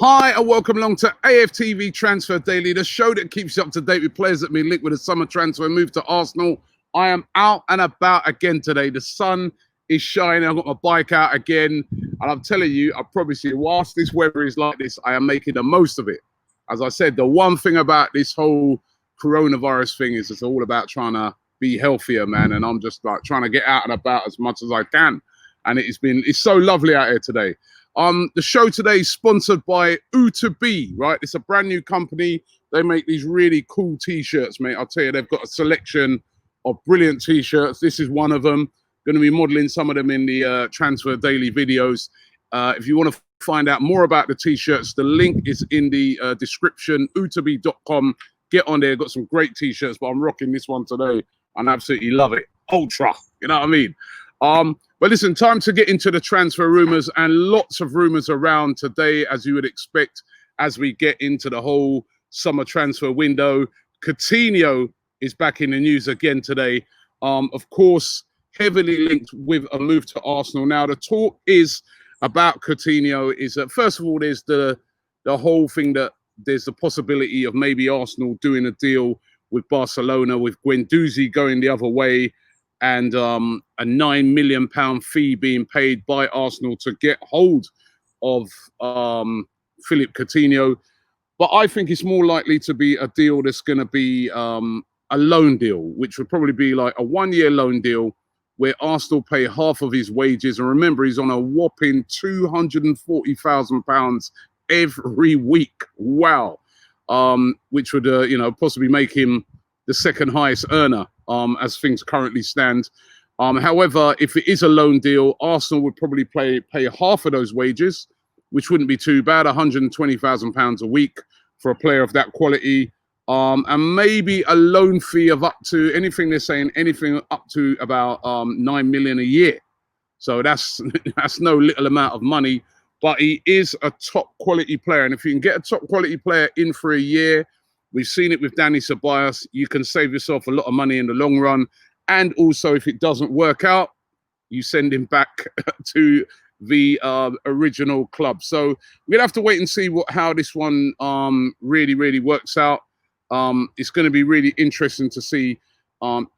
Hi and welcome along to AFTV Transfer Daily, the show that keeps you up to date with players that have been linked with a summer transfer move to Arsenal. I am out and about again today. The sun is shining. I've got my bike out again. And I'm telling you, I promise you, whilst this weather is like this, I am making the most of it. As I said, the one thing about this whole coronavirus thing is it's all about trying to be healthier, man. And I'm just like trying to get out and about as much as I can. And it's so lovely out here today. The show today is sponsored by U2B, right? It's a brand new company. They make these really cool t-shirts, mate. I'll tell you, they've got a selection of brilliant t-shirts. This is one of them. Going to be modeling some of them in the Transfer Daily videos. If you want to find out more about the t-shirts, the link is in the description, u2b.com. Get on there. Got some great t-shirts, but I'm rocking this one today and I absolutely love it. Ultra, you know what I mean? But listen, time to get into the transfer rumours, and lots of rumours around today, as you would expect, as we get into the whole summer transfer window. Coutinho is back in the news again today. Of course, heavily linked with a move to Arsenal. Now, the talk is about Coutinho is that, first of all, there's the whole thing that there's the possibility of maybe Arsenal doing a deal with Barcelona, with Guendouzi going the other way, and a £9 million fee being paid by Arsenal to get hold of Philippe Coutinho. But I think it's more likely to be a deal that's going to be a loan deal, which would probably be like a one-year loan deal where Arsenal pay half of his wages. And remember, he's on a whopping £240,000 every week. Wow. Which would, possibly make him the second highest earner as things currently stand. However, if it is a loan deal, Arsenal would probably pay half of those wages, which wouldn't be too bad, £120,000 a week for a player of that quality. And maybe a loan fee of up to anything up to about £9 million a year. So that's no little amount of money, but he is a top quality player. And if you can get a top quality player in for a year, we've seen it with Dani Ceballos, you can save yourself a lot of money in the long run. And also, if it doesn't work out, you send him back to the original club. So we're going to have to wait and see how this one really works out. It's going to be really interesting to see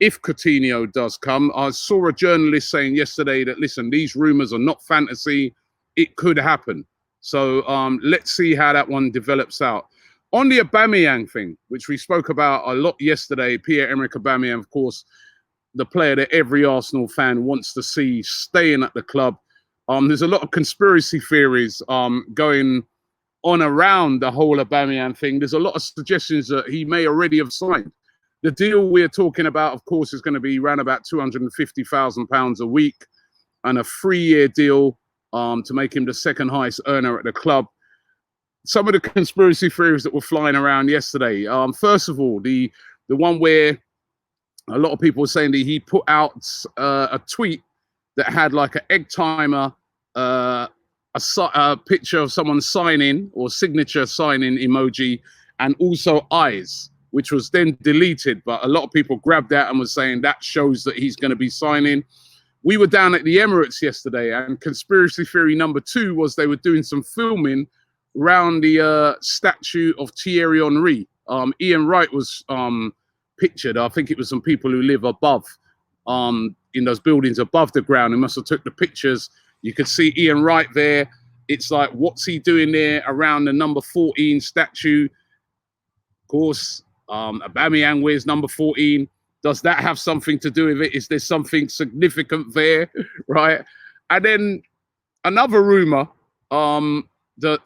if Coutinho does come. I saw a journalist saying yesterday that, listen, these rumours are not fantasy. It could happen. So let's see how that one develops out. On the Aubameyang thing, which we spoke about a lot yesterday, Pierre-Emerick Aubameyang, of course, the player that every Arsenal fan wants to see staying at the club. There's a lot of conspiracy theories going on around the whole Aubameyang thing. There's a lot of suggestions that he may already have signed. The deal we're talking about, of course, is going to be around about £250,000 a week and a 3-year deal to make him the second highest earner at the club. Some of the conspiracy theories that were flying around yesterday. First of all, the one where a lot of people were saying that he put out a tweet that had like an egg timer, a picture of someone signing or signature signing emoji, and also eyes, which was then deleted. But a lot of people grabbed that and was saying that shows that he's going to be signing. We were down at the Emirates yesterday, and conspiracy theory number 2 was they were doing some filming around the statue of Thierry Henry. Ian Wright was pictured. I think it was some people who live above, in those buildings above the ground, who must have took the pictures. You could see Ian Wright there. It's like, what's he doing there around the number 14 statue? Of course, Aubameyang wears number 14. Does that have something to do with it? Is there something significant there, right? And then another rumor, that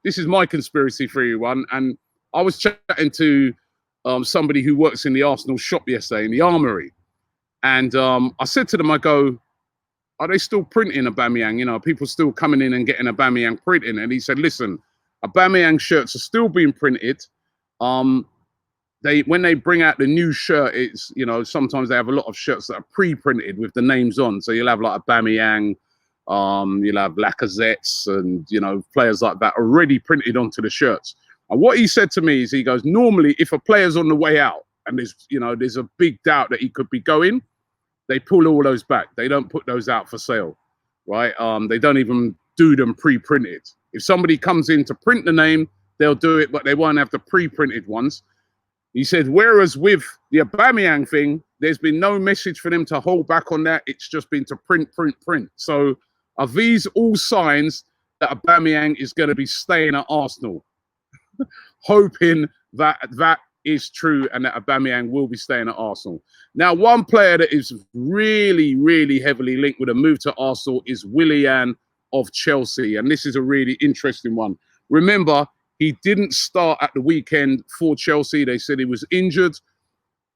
this is my conspiracy theory one, and I was chatting to somebody who works in the Arsenal shop yesterday in the Armoury, and I said to them, I go, are they still printing Aubameyang? People still coming in and getting Aubameyang printing? And he said, listen, Aubameyang shirts are still being printed. When they bring out the new shirt, it's, sometimes they have a lot of shirts that are pre-printed with the names on. So you'll have like Aubameyang, you'll have Lacazette's and, players like that already printed onto the shirts. And what he said to me is, he goes, normally if a player's on the way out and there's a big doubt that he could be going, they pull all those back. They don't put those out for sale, right? They don't even do them pre-printed. If somebody comes in to print the name, they'll do it, but they won't have the pre-printed ones. He said, whereas with the Aubameyang thing, there's been no message for them to hold back on that. It's just been to print. So are these all signs that Aubameyang is going to be staying at Arsenal? Hoping that that is true and that Aubameyang will be staying at Arsenal. Now, one player that is really, really heavily linked with a move to Arsenal is Willian of Chelsea. And this is a really interesting one. Remember, he didn't start at the weekend for Chelsea. They said he was injured.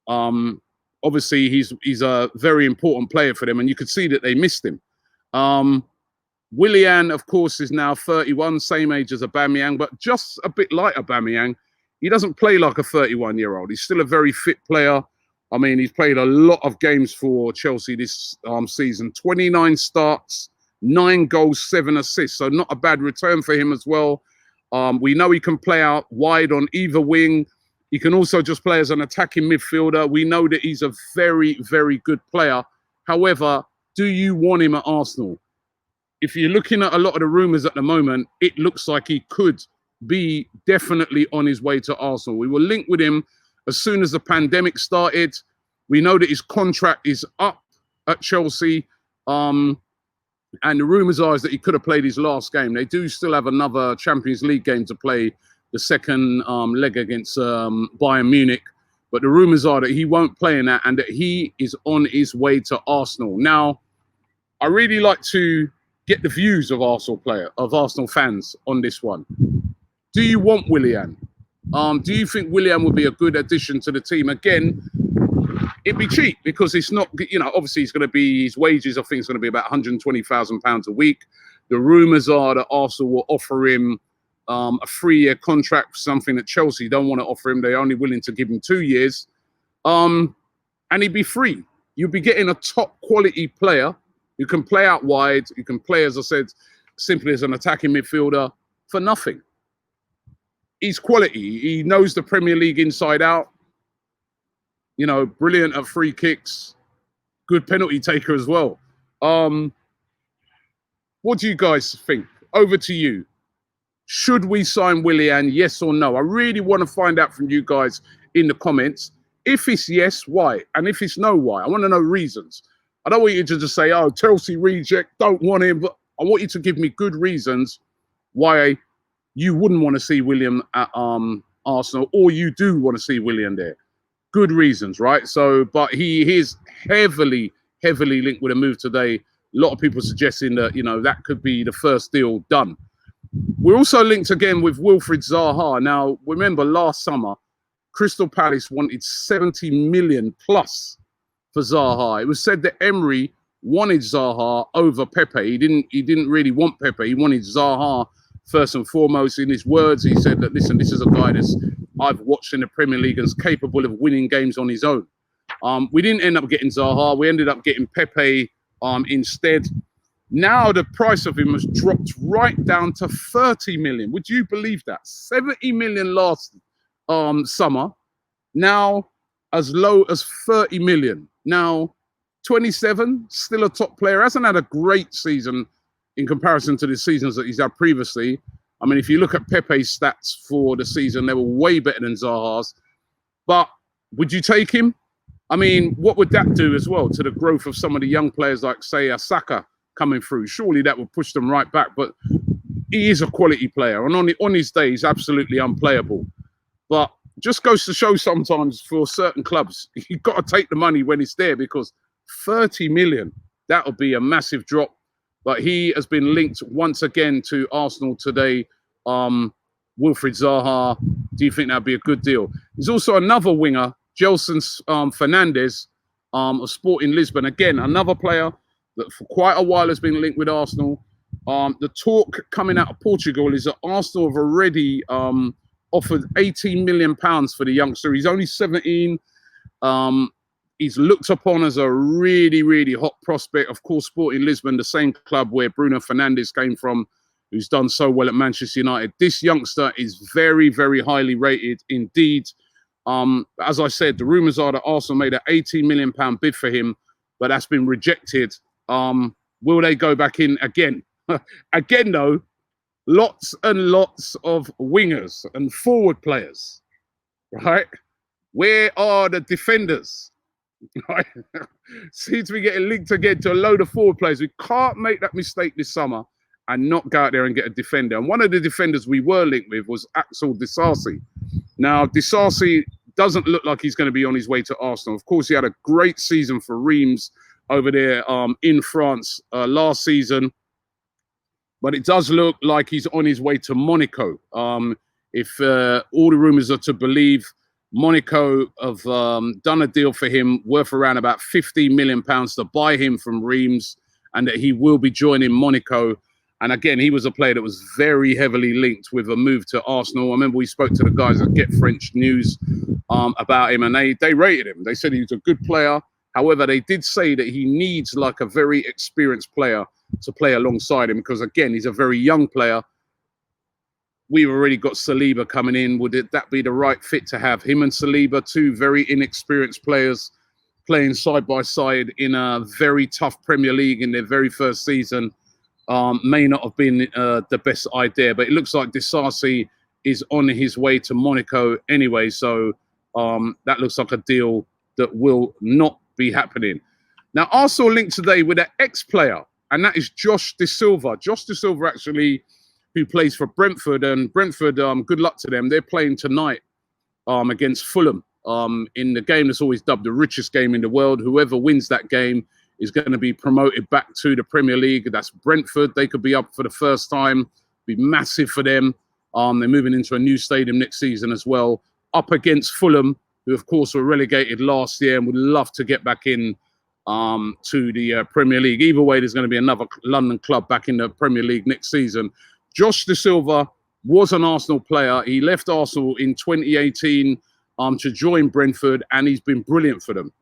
Obviously, he's a very important player for them, and you could see that they missed him. Willian, of course, is now 31, same age as Aubameyang, but just a bit like Aubameyang. He doesn't play like a 31-year-old. He's still a very fit player. I mean, he's played a lot of games for Chelsea this season. 29 starts, 9 goals, 7 assists. So not a bad return for him as well. We know he can play out wide on either wing. He can also just play as an attacking midfielder. We know that he's a very, very good player. However, do you want him at Arsenal? If you're looking at a lot of the rumours at the moment, it looks like he could be definitely on his way to Arsenal. We were linked with him as soon as the pandemic started. We know that his contract is up at Chelsea. And the rumours are is that he could have played his last game. They do still have another Champions League game to play, the second leg against Bayern Munich. But the rumours are that he won't play in that and that he is on his way to Arsenal. Now, I really like to get the views of Arsenal fans on this one. Do you want Willian? Do you think Willian would be a good addition to the team? Again, it'd be cheap because it's not, obviously he's going to be, his wages, I think, is going to be about £120,000 a week. The rumours are that Arsenal will offer him a 3-year contract, something that Chelsea don't want to offer him. They're only willing to give him 2 years. And he'd be free. You'd be getting a top quality player. You can play out wide. You can play, as I said, simply as an attacking midfielder for nothing. He's quality. He knows the Premier League inside out. Brilliant at free kicks. Good penalty taker as well. What do you guys think? Over to you. Should we sign Willian, yes or no? I really want to find out from you guys in the comments. If it's yes, why? And if it's no, why? I want to know reasons. I don't want you to just say, oh, Chelsea reject, don't want him. But I want you to give me good reasons why you wouldn't want to see Willian at Arsenal, or you do want to see Willian there. Good reasons, right? So, but he is heavily linked with a move today. A lot of people suggesting that, that could be the first deal done. We're also linked again with Wilfried Zaha. Now, remember last summer, Crystal Palace wanted 70 million plus for Zaha. It was said that Emery wanted Zaha over Pepe. He didn't really want Pepe. He wanted Zaha first and foremost. In his words, he said that, listen, this is a guy that's I've watched in the Premier League and is capable of winning games on his own. We didn't end up getting Zaha. We ended up getting Pepe instead. Now the price of him has dropped right down to 30 million. Would you believe that? 70 million last summer. Now as low as 30 million. Now 27, still a top player. Hasn't had a great season in comparison to the seasons that he's had previously. I mean, if you look at Pepe's stats for the season, they were way better than Zaha's. But would you take him? I mean, what would that do as well to the growth of some of the young players like, say, Saka coming through? Surely that would push them right back. But he is a quality player. And on his day, he's absolutely unplayable. But just goes to show sometimes for certain clubs, you've got to take the money when it's there, because 30 million, that would be a massive drop. But he has been linked once again to Arsenal today. Wilfried Zaha, do you think that'd be a good deal? There's also another winger, Gelson Fernandes of Sporting Lisbon. Again, another player that for quite a while has been linked with Arsenal. The talk coming out of Portugal is that Arsenal have already offered £18 million for the youngster. He's only 17. He's looked upon as a really, really hot prospect. Of course, Sporting Lisbon, the same club where Bruno Fernandes came from, who's done so well at Manchester United. This youngster is very, very highly rated indeed. As I said, the rumours are that Arsenal made an £18 million bid for him, but that's been rejected. Will they go back in again? Again, though, lots and lots of wingers and forward players, right? Where are the defenders? Right? Seems to be getting linked again to a load of forward players. We can't make that mistake this summer and not go out there and get a defender. And one of the defenders we were linked with was Axel Dessi. Now, Dessi doesn't look like he's going to be on his way to Arsenal. Of course, he had a great season for Reims over there in France last season. But it does look like he's on his way to Monaco. If all the rumours are to believe, Monaco have done a deal for him worth around about £15 million to buy him from Reims, and that he will be joining Monaco. And again, he was a player that was very heavily linked with a move to Arsenal. I remember we spoke to the guys at Get French News about him, and they rated him. They said he was a good player. However, they did say that he needs like a very experienced player to play alongside him, because again, he's a very young player. We've already got Saliba coming in. Would that be the right fit to have him and Saliba, two very inexperienced players, playing side by side in a very tough Premier League in their very first season? May not have been the best idea, but it looks like Dessi is on his way to Monaco anyway. So that looks like a deal that will not be happening. Now, Arsenal linked today with an ex-player, and that is Josh DaSilva. Josh DaSilva, actually, who plays for Brentford. And Brentford, good luck to them. They're playing tonight against Fulham in the game that's always dubbed the richest game in the world. Whoever wins that game is going to be promoted back to the Premier League. That's Brentford. They could be up for the first time. Be massive for them. They're moving into a new stadium next season as well. Up against Fulham, who of course were relegated last year and would love to get back in to the Premier League. Either way, there's going to be another London club back in the Premier League next season. Josh DaSilva was an Arsenal player. He left Arsenal in 2018 to join Brentford, and he's been brilliant for them.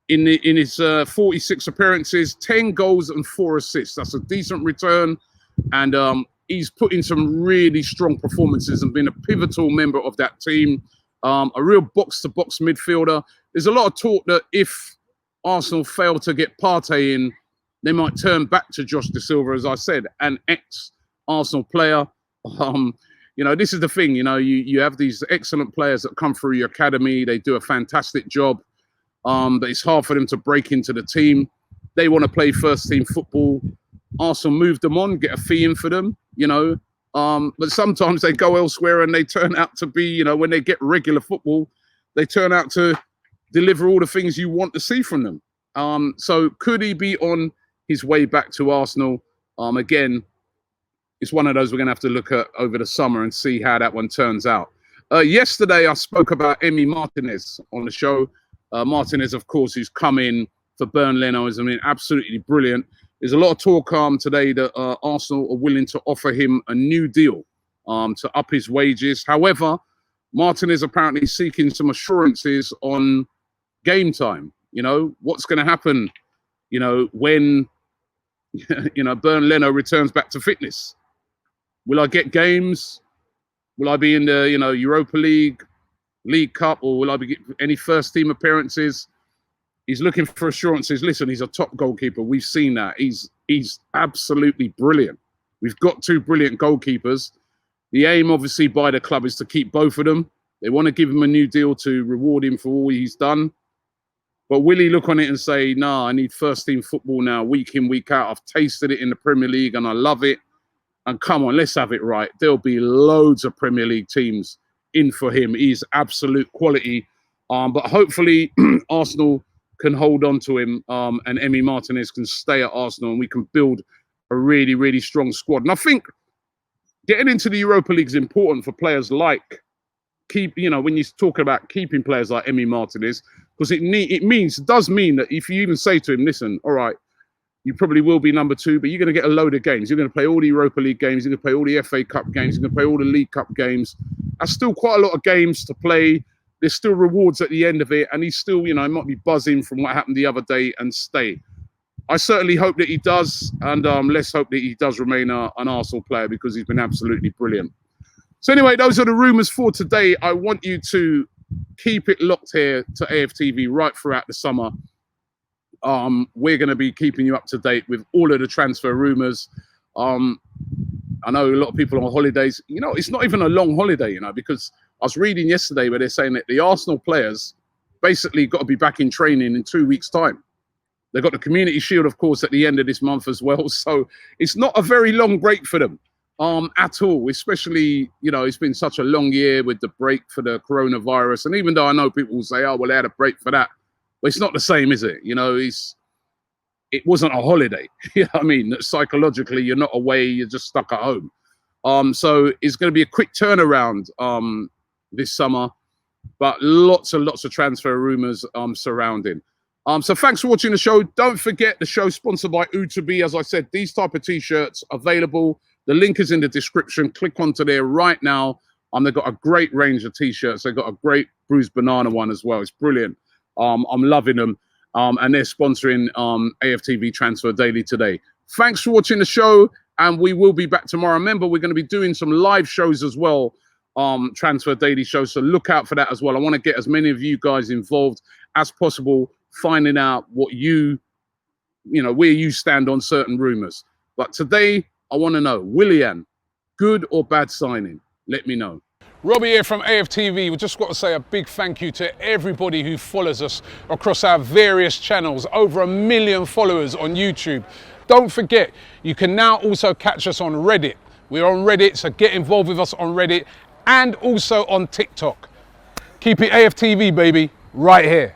In his 46 appearances, 10 goals and 4 assists. That's a decent return. And he's put in some really strong performances and been a pivotal member of that team. A real box-to-box midfielder. There's a lot of talk that if Arsenal fail to get Partey in, they might turn back to Josh DaSilva, as I said, an ex-Arsenal player. You know, this is the thing. You know, you have these excellent players that come through your academy. They do a fantastic job. But it's hard for them to break into the team. They want to play first-team football. Arsenal move them on, get a fee in for them, you know. But sometimes they go elsewhere and they turn out to be, you know, when they get regular football, they turn out to deliver all the things you want to see from them. So could he be on his way back to Arsenal? Again, it's one of those we're going to have to look at over the summer and see how that one turns out. Yesterday, I spoke about Emi Martinez on the show. Martinez, of course, who's come in for Burnley, has been absolutely brilliant. There's a lot of talk today that Arsenal are willing to offer him a new deal to up his wages. However, Martinez apparently seeking some assurances on game time. You know, what's going to happen, you know, when, you know, Burnley returns back to fitness. Will I get games? Will I be in the, you know, Europa League, League Cup, or will I be getting any first team appearances? He's looking for assurances. Listen, he's a top goalkeeper. We've seen that. He's absolutely brilliant. We've got 2 brilliant goalkeepers. The aim, obviously, by the club is to keep both of them. They want to give him a new deal to reward him for all he's done. But will he look on it and say, nah, I need first team football now, week in, week out. I've tasted it in the Premier League and I love it. And come on, let's have it right. There'll be loads of Premier League teams in for him. He's absolute quality. But hopefully Arsenal can hold on to him and Emi Martinez can stay at Arsenal and we can build a really, really strong squad. And I think getting into the Europa League is important for players like when you talk about keeping players like Emi Martinez, because it does mean that if you even say to him, listen, all right, you probably will be number 2, but you're going to get a load of games. You're going to play all the Europa League games. You're going to play all the FA Cup games. You're going to play all the League Cup games. That's still quite a lot of games to play. There's still rewards at the end of it. And he's still, you know, might be buzzing from what happened the other day and stay. I certainly hope that he does. And let's hope that he does remain an Arsenal player because he's been absolutely brilliant. So anyway, those are the rumours for today. I want you to keep it locked here to AFTV right throughout the summer. We're going to be keeping you up to date with all of the transfer rumours. I know a lot of people are on holidays. You know, it's not even a long holiday, you know, because I was reading yesterday where they're saying that the Arsenal players basically got to be back in training in 2 weeks' time. They've got the Community Shield, of course, at the end of this month as well. So it's not a very long break for them at all, especially, you know, it's been such a long year with the break for the coronavirus. And even though I know people will say, oh, well, they had a break for that. But it's not the same, is it? You know, it wasn't a holiday. You know what I mean? Psychologically, you're not away, you're just stuck at home. So it's going to be a quick turnaround this summer, but lots and lots of transfer rumours surrounding. So thanks for watching the show. Don't forget the show sponsored by AFTV. As I said, these type of t-shirts available. The link is in the description. Click onto there right now. They've got a great range of t-shirts. They've got a great bruised banana one as well. It's brilliant. I'm loving them. And they're sponsoring AFTV Transfer Daily today. Thanks for watching the show, and we will be back tomorrow. Remember, we're going to be doing some live shows as well, Transfer Daily shows, so look out for that as well. I want to get as many of you guys involved as possible, finding out what you know, where you stand on certain rumours. But today, I want to know, Willian, good or bad signing? Let me know. Robbie here from AFTV. We just got to say a big thank you to everybody who follows us across our various channels. Over 1 million followers on YouTube. Don't forget, you can now also catch us on Reddit. We're on Reddit, so get involved with us on Reddit and also on TikTok. Keep it AFTV, baby, right here.